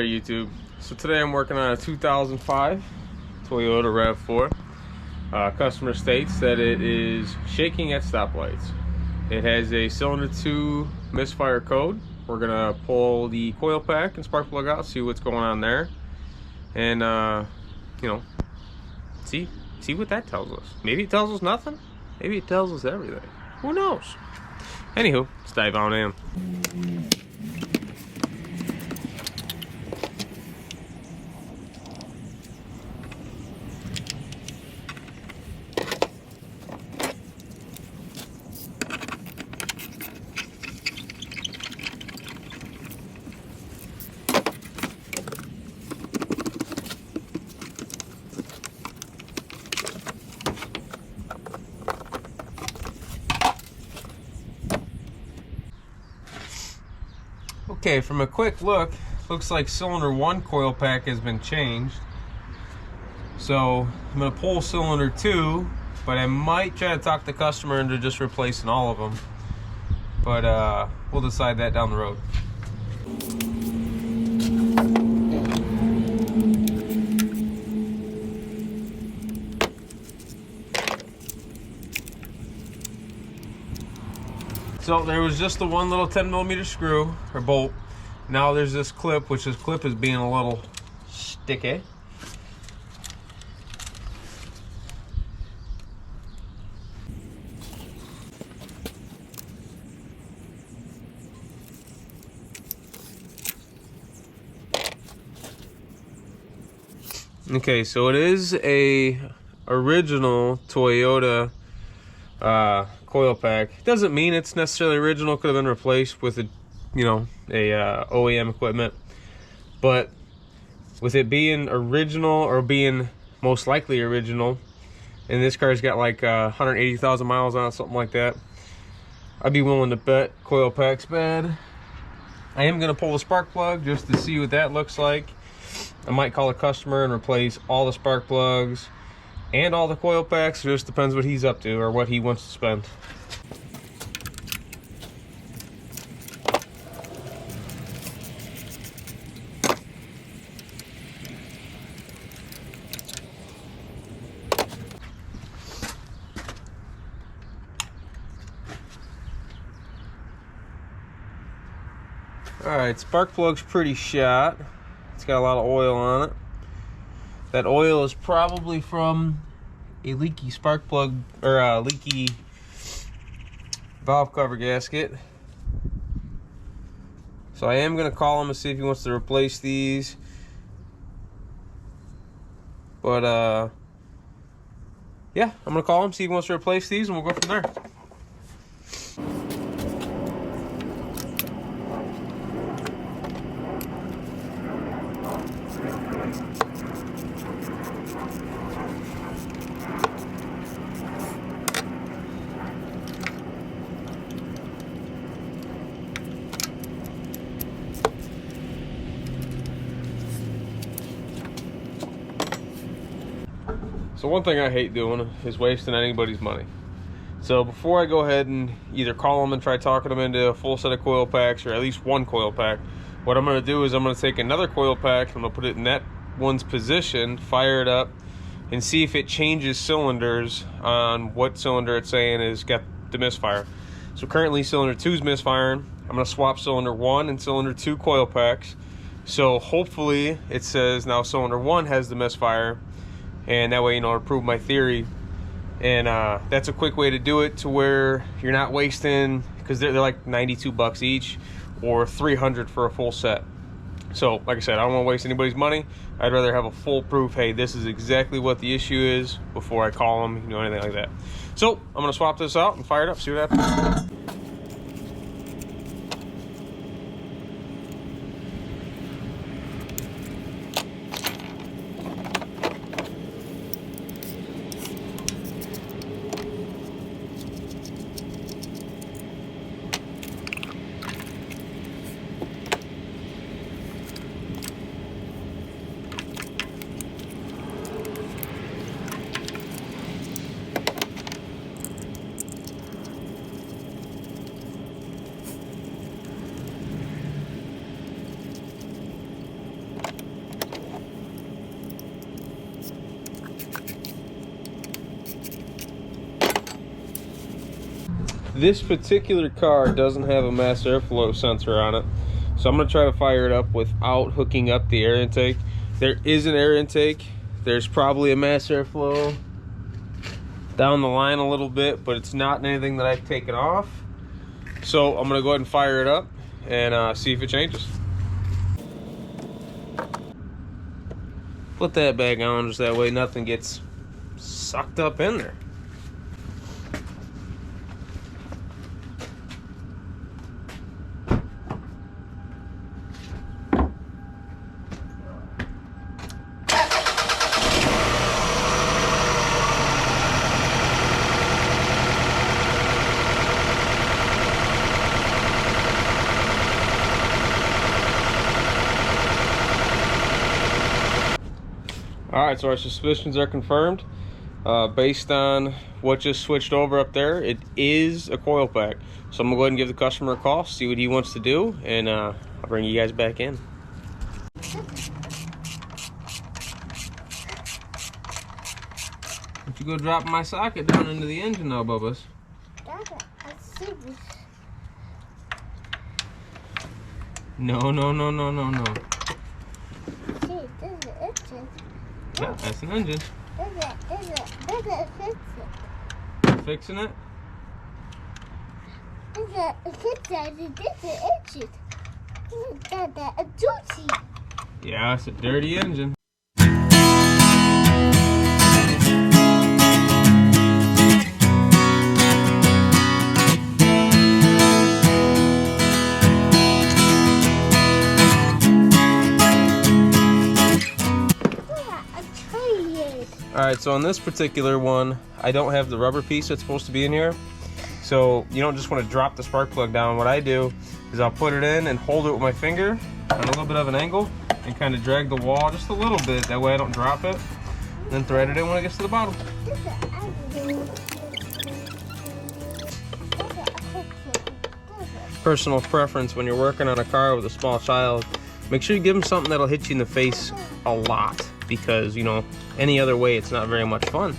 Alright YouTube, so today I'm working on a 2005 Toyota RAV4. Customer states that it is shaking at stoplights. It has a cylinder 2 misfire code. We're gonna pull the coil pack and spark plug out, see what's going on there, and you know, see what that tells us. Maybe it tells us nothing, maybe it tells us everything, who knows. Anywho, let's dive on in. Okay, from a quick look, looks like cylinder 1 coil pack has been changed. So I'm gonna pull cylinder 2, but I might try to talk the customer into just replacing all of them. But we'll decide that down the road. So there was just the one little 10mm screw or bolt. Now there's this clip, which this clip is being a little sticky. Okay, so it is a original Toyota coil pack. Doesn't mean it's necessarily original. Could have been replaced with a OEM equipment, but with it being original, or being most likely original, and this car's got like 180,000 miles on it, something like that, I'd be willing to bet coil pack's bad. I am going to pull the spark plug just to see what that looks like. I might call a customer and replace all the spark plugs and all the coil packs. It just depends what he's up to or what he wants to spend. Alright, spark plug's pretty shot. It's got a lot of oil on it. That oil is probably from a leaky spark plug, or a leaky valve cover gasket. So I am going to call him and see if he wants to replace these. But yeah, I'm going to call him, see if he wants to replace these, and we'll go from there. So one thing I hate doing is wasting anybody's money. So before I go ahead and either call them and try talking them into a full set of coil packs, or at least one coil pack, what I'm going to do is I'm going to take another coil pack, I'm going to put it in that one's position, fire it up, and see if it changes cylinders on what cylinder it's saying is got the misfire. So currently cylinder 2 is misfiring. I'm going to swap cylinder 1 and cylinder 2 coil packs. So hopefully it says now cylinder 1 has the misfire, and that way, it'll prove my theory. And that's a quick way to do it, to where you're not wasting, because they're like 92 bucks each, or 300 for a full set. So like I said, I don't want to waste anybody's money. I'd rather have a foolproof, hey, this is exactly what the issue is, before I call them, anything like that. So I'm going to swap this out and fire it up, see what happens. This particular car doesn't have a mass airflow sensor on it, so I'm going to try to fire it up without hooking up the air intake. There is an air intake. There's probably a mass airflow down the line a little bit, but it's not anything that I've taken off. So I'm going to go ahead and fire it up and see if it changes. Put that back on just that way nothing gets sucked up in there. Alright, so our suspicions are confirmed. Based on what just switched over up there, it is a coil pack. So I'm going to go ahead and give the customer a call, see what he wants to do, and I'll bring you guys back in. Don't you go drop my socket down into the engine now, Bubba's. No. Yeah, that's an engine. Fixing it? Yeah, it's a dirty engine. Alright, so on this particular one, I don't have the rubber piece that's supposed to be in here. So you don't just want to drop the spark plug down. What I do is I'll put it in and hold it with my finger on a little bit of an angle and kind of drag the wall just a little bit. That way I don't drop it. Then thread it in when it gets to the bottom. Personal preference when you're working on a car with a small child, make sure you give them something that'll hit you in the face a lot, because, you know, any other way it's not very much fun.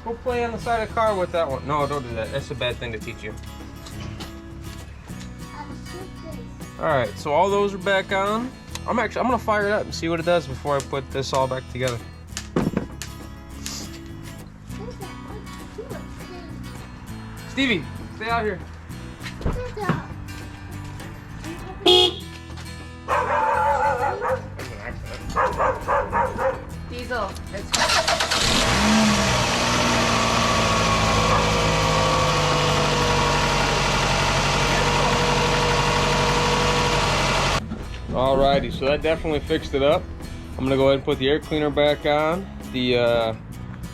Go play on the side of the car with that one. No, don't do that. That's a bad thing to teach you. Alright, so all those are back on. I'm gonna fire it up and see what it does before I put this all back together. Stevie, stay out here. Diesel, Alrighty, so that definitely fixed it up. I'm gonna go ahead and put the air cleaner back on, the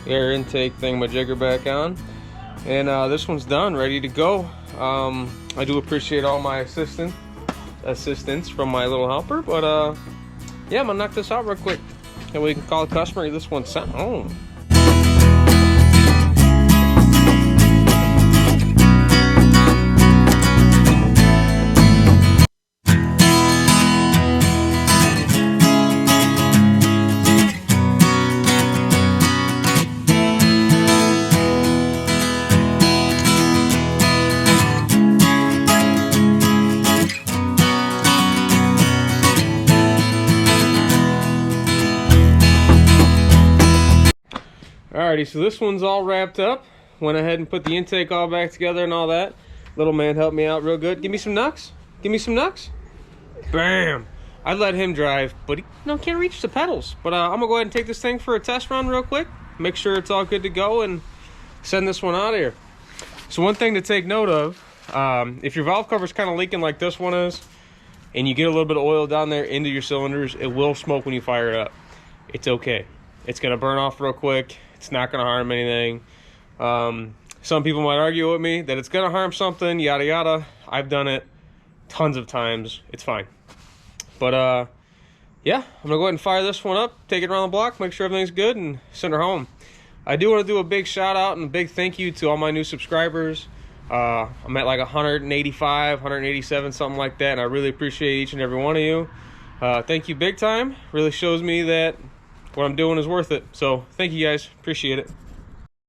air intake thingamajigger back on, and this one's done, ready to go. I do appreciate all my assistance from my little helper, but yeah, I'm gonna knock this out real quick, and we can call the customer and get this one sent home. Alrighty, so this one's all wrapped up. Went ahead and put the intake all back together and all that. Little man helped me out real good. Give me some knucks. Give me some knucks. Bam! I'd let him drive, but he can't reach the pedals. But I'm gonna go ahead and take this thing for a test run real quick. Make sure it's all good to go and send this one out of here. So one thing to take note of, if your valve cover's kind of leaking like this one is, and you get a little bit of oil down there into your cylinders, it will smoke when you fire it up. It's okay. It's gonna burn off real quick. It's not gonna harm anything. Some people might argue with me that it's gonna harm something, yada yada. I've done it tons of times. It's fine. But yeah, I'm gonna go ahead and fire this one up, take it around the block, make sure everything's good, and send her home. I do want to do a big shout out and a big thank you to all my new subscribers. I'm at like 185, 187, something like that, and I really appreciate each and every one of you. Thank you big time. Really shows me that what I'm doing is worth it. So thank you guys, appreciate it.